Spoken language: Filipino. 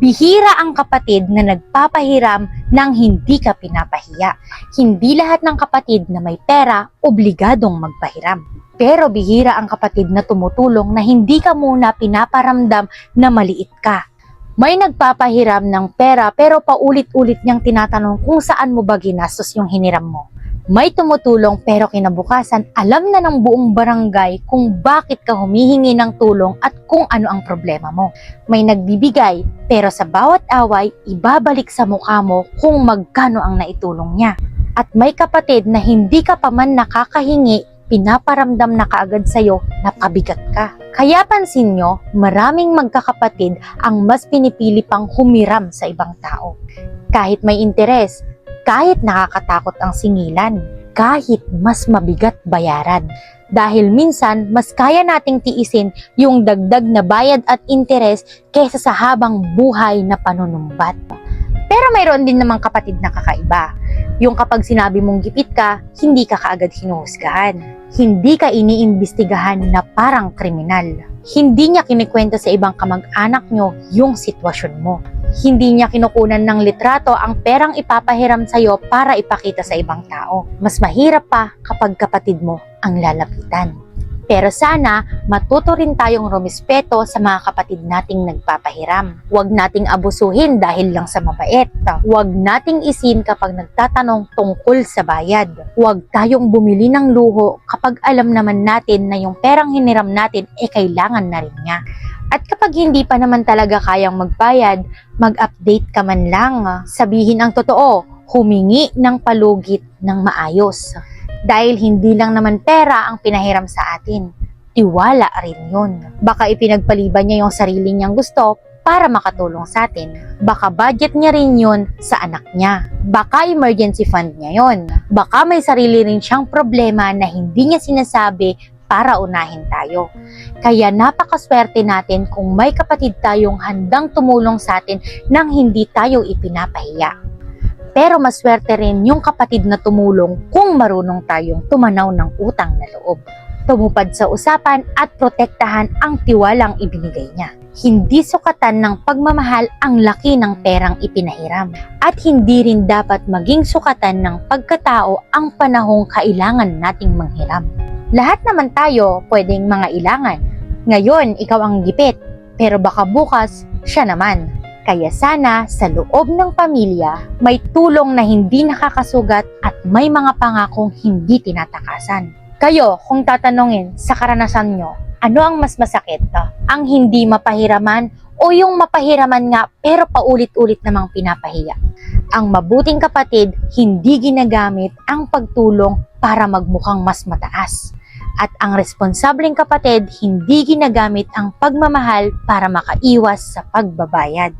Bihira ang kapatid na nagpapahiram nang hindi ka pinapahiya. Hindi lahat ng kapatid na may pera, obligadong magpahiram. Pero bihira ang kapatid na tumutulong na hindi ka muna pinaparamdam na maliit ka. May nagpapahiram ng pera pero paulit-ulit niyang tinatanong kung saan mo ba ginastos yung hiniram mo. May tumutulong pero kinabukasan alam na ng buong barangay kung bakit ka humihingi ng tulong at kung ano ang problema mo. May nagbibigay pero sa bawat away ibabalik sa mukha mo kung magkano ang naitulong niya. At may kapatid na hindi ka pa man nakakahingi, pinaparamdam na kaagad sa'yo na pabigat ka. Kaya pansin nyo, maraming magkakapatid ang mas pinipili pang humiram sa ibang tao. Kahit may interes, kahit nakakatakot ang singilan, kahit mas mabigat bayaran. Dahil minsan, mas kaya nating tiisin yung dagdag na bayad at interes kaysa sa habang buhay na panunumbat. Pero mayroon din namang kapatid na kakaiba. Yung kapag sinabi mong gipit ka, hindi ka kaagad hinuhusgahan. Hindi ka iniimbestigahan na parang kriminal. Hindi niya kinikwento sa ibang kamag-anak nyo yung sitwasyon mo. Hindi niya kinukunan ng litrato ang perang ipapahiram sa'yo para ipakita sa ibang tao. Mas mahirap pa kapag kapatid mo ang lalapitan. Pero sana, matuto rin tayong rumispeto sa mga kapatid nating nagpapahiram. Huwag nating abusuhin dahil lang sa mabait. Huwag nating isin kapag nagtatanong tungkol sa bayad. Huwag tayong bumili ng luho kapag alam naman natin na yung perang hiniram natin kailangan na rin niya. At kapag hindi pa naman talaga kayang magbayad, mag-update ka man lang. Sabihin ang totoo, humingi ng palugit ng maayos. Dahil hindi lang naman pera ang pinahiram sa atin, tiwala rin yun. Baka ipinagpaliban niya yung sarili niyang gusto para makatulong sa atin. Baka budget niya rin yun sa anak niya. Baka emergency fund niya yun. Baka may sarili rin siyang problema na hindi niya sinasabi para unahin tayo. Kaya napakaswerte natin kung may kapatid tayong handang tumulong sa atin nang hindi tayo ipinapahiya. Pero maswerte rin yung kapatid na tumulong kung marunong tayong tumanaw ng utang na loob. Tumupad sa usapan at protektahan ang tiwalang ibinigay niya. Hindi sukatan ng pagmamahal ang laki ng perang ipinahiram. At hindi rin dapat maging sukatan ng pagkatao ang panahong kailangan nating manghiram. Lahat naman tayo pwedeng mga ilangan. Ngayon, ikaw ang gipit, pero baka bukas, siya naman. Kaya sana sa loob ng pamilya, may tulong na hindi nakakasugat at may mga pangakong hindi tinatakasan. Kayo, kung tatanungin sa karanasan nyo, ano ang mas masakit? Ang hindi mapahiraman o yung mapahiraman nga pero paulit-ulit namang pinapahiya? Ang mabuting kapatid, hindi ginagamit ang pagtulong para magmukhang mas mataas. At ang responsableng kapatid, hindi ginagamit ang pagmamahal para makaiwas sa pagbabayad.